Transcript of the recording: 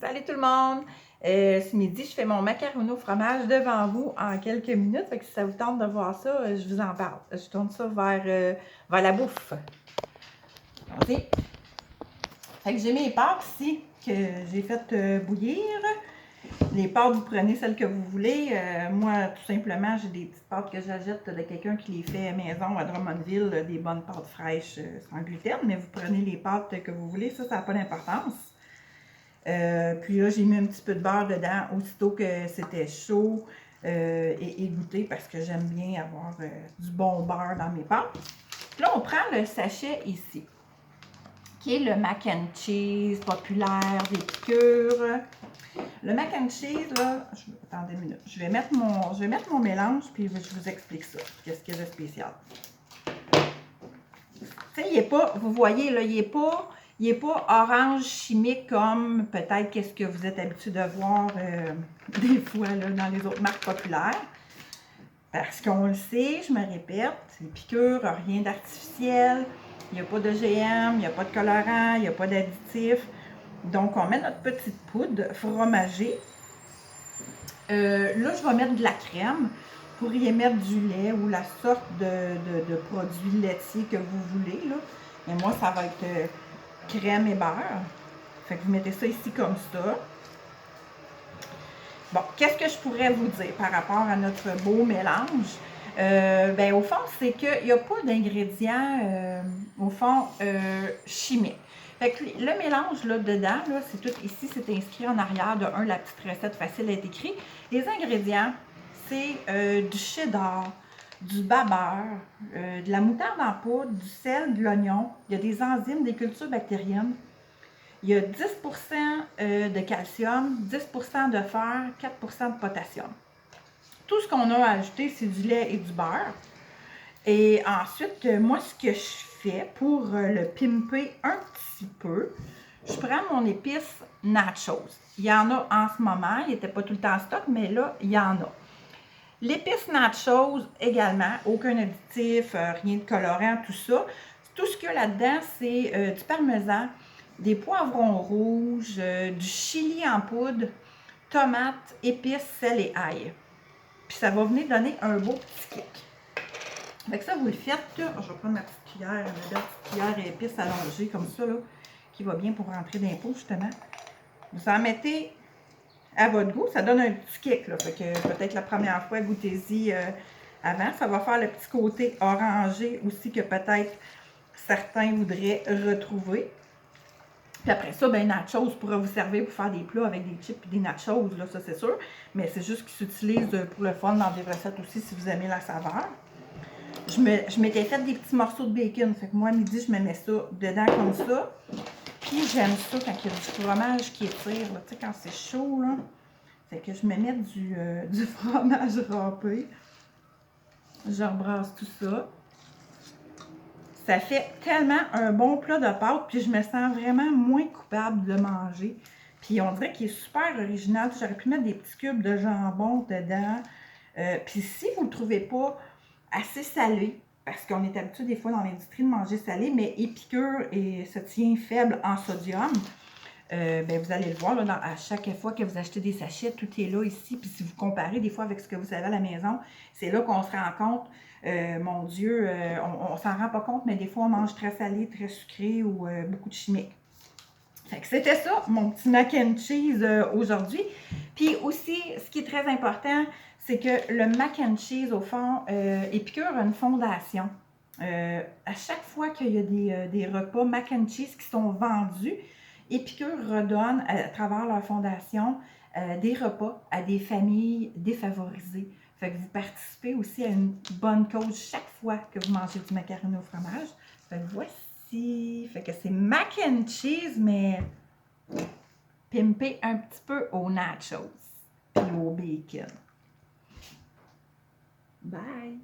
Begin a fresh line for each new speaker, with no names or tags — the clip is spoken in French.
Salut tout le monde! Ce midi, je fais mon macaroni au fromage devant vous en quelques minutes. Fait que si ça vous tente de voir ça, je vous en parle. Je tourne ça vers la bouffe. Allons-y. Fait que j'ai mes pâtes ici que j'ai fait bouillir. Les pâtes, vous prenez celles que vous voulez. Moi, tout simplement, j'ai des petites pâtes que j'achète de quelqu'un qui les fait maison à Drummondville, des bonnes pâtes fraîches sans gluten. Mais vous prenez les pâtes que vous voulez, ça n'a pas d'importance. Puis là, j'ai mis un petit peu de beurre dedans aussitôt que c'était chaud et égoutté parce que j'aime bien avoir du bon beurre dans mes pâtes. Puis là, on prend le sachet ici, qui est le mac and cheese populaire des piqûres. Le mac and cheese, là, attendez une minute, je vais mettre mon mélange puis je vous explique ça, qu'est-ce qu'il y a de spécial. Tu sais, il est pas, vous voyez, là, il n'est pas orange chimique comme peut-être qu'est-ce que vous êtes habitué de voir des fois là, dans les autres marques populaires. Parce qu'on le sait, je me répète, c'est piqûre, rien d'artificiel, il n'y a pas de GM, il n'y a pas de colorant, il n'y a pas d'additif. Donc, on met notre petite poudre fromagée. Là, je vais mettre de la crème. Vous pourriez mettre du lait ou la sorte de produit laitier que vous voulez. Là. Mais moi, ça va être crème et beurre. Fait que vous mettez ça ici comme ça. Bon, qu'est-ce que je pourrais vous dire par rapport à notre beau mélange? Ben, au fond, c'est qu'il n'y a pas d'ingrédients, chimiques. Fait que le mélange là dedans, là, c'est tout ici, c'est inscrit en arrière de la petite recette facile à être écrite. Les ingrédients, c'est du cheddar, du babeur, de la moutarde en poudre, du sel, de l'oignon. Il y a des enzymes, des cultures bactériennes. Il y a 10% de calcium, 10% de fer, 4% de potassium. Tout ce qu'on a ajouté, c'est du lait et du beurre. Et ensuite, moi, ce que je fais pour le pimper un petit peu, je prends mon épice nachos. Il y en a en ce moment, il n'était pas tout le temps en stock, mais là, il y en a. L'épice nachos également, aucun additif, rien de colorant, tout ça. Tout ce qu'il y a là-dedans, c'est du parmesan, des poivrons rouges, du chili en poudre, tomates, épices, sel et ail. Puis ça va venir donner un beau petit kick. Fait que ça, vous le faites. Je vais prendre ma petite cuillère, ma belle petite cuillère à épices allongée comme ça, là, qui va bien pour rentrer dans les pots, justement. Vous en mettez à votre goût. Ça donne un petit kick, là. Fait que peut-être la première fois, goûtez-y avant. Ça va faire le petit côté orangé aussi que peut-être certains voudraient retrouver. Puis après ça, ben nachos pourra vous servir pour faire des plats avec des chips et des nachos, là, ça c'est sûr. Mais c'est juste qu'ils s'utilisent pour le fun dans des recettes aussi si vous aimez la saveur. Je m'étais fait des petits morceaux de bacon. Fait que moi, à midi, je me mets ça dedans comme ça. Puis j'aime ça quand il y a du fromage qui étire, là, tu sais, quand c'est chaud, là. Fait que je me mets du fromage râpé. Je rebrasse tout ça. Ça fait tellement un bon plat de pâtes, puis je me sens vraiment moins coupable de manger. Puis on dirait qu'il est super original. J'aurais pu mettre des petits cubes de jambon dedans. Puis si vous ne le trouvez pas assez salé, parce qu'on est habitué des fois dans l'industrie de manger salé, mais épicure et se tient faible en sodium, ben vous allez le voir, là, à chaque fois que vous achetez des sachets, tout est là ici. Puis si vous comparez des fois avec ce que vous avez à la maison, c'est là qu'on se rend compte, mon Dieu, on s'en rend pas compte, mais des fois on mange très salé, très sucré ou beaucoup de chimiques. Fait que c'était ça, mon petit mac and cheese aujourd'hui. Puis aussi, ce qui est très important, c'est que le mac and cheese, au fond, Épicure a une fondation. À chaque fois qu'il y a des repas mac and cheese qui sont vendus, Épicure redonne à travers leur fondation des repas à des familles défavorisées. Fait que vous participez aussi à une bonne cause chaque fois que vous mangez du macaroni au fromage. Fait que voici. Fait que c'est mac and cheese, mais pimpé un petit peu aux nachos puis au bacon. Bye!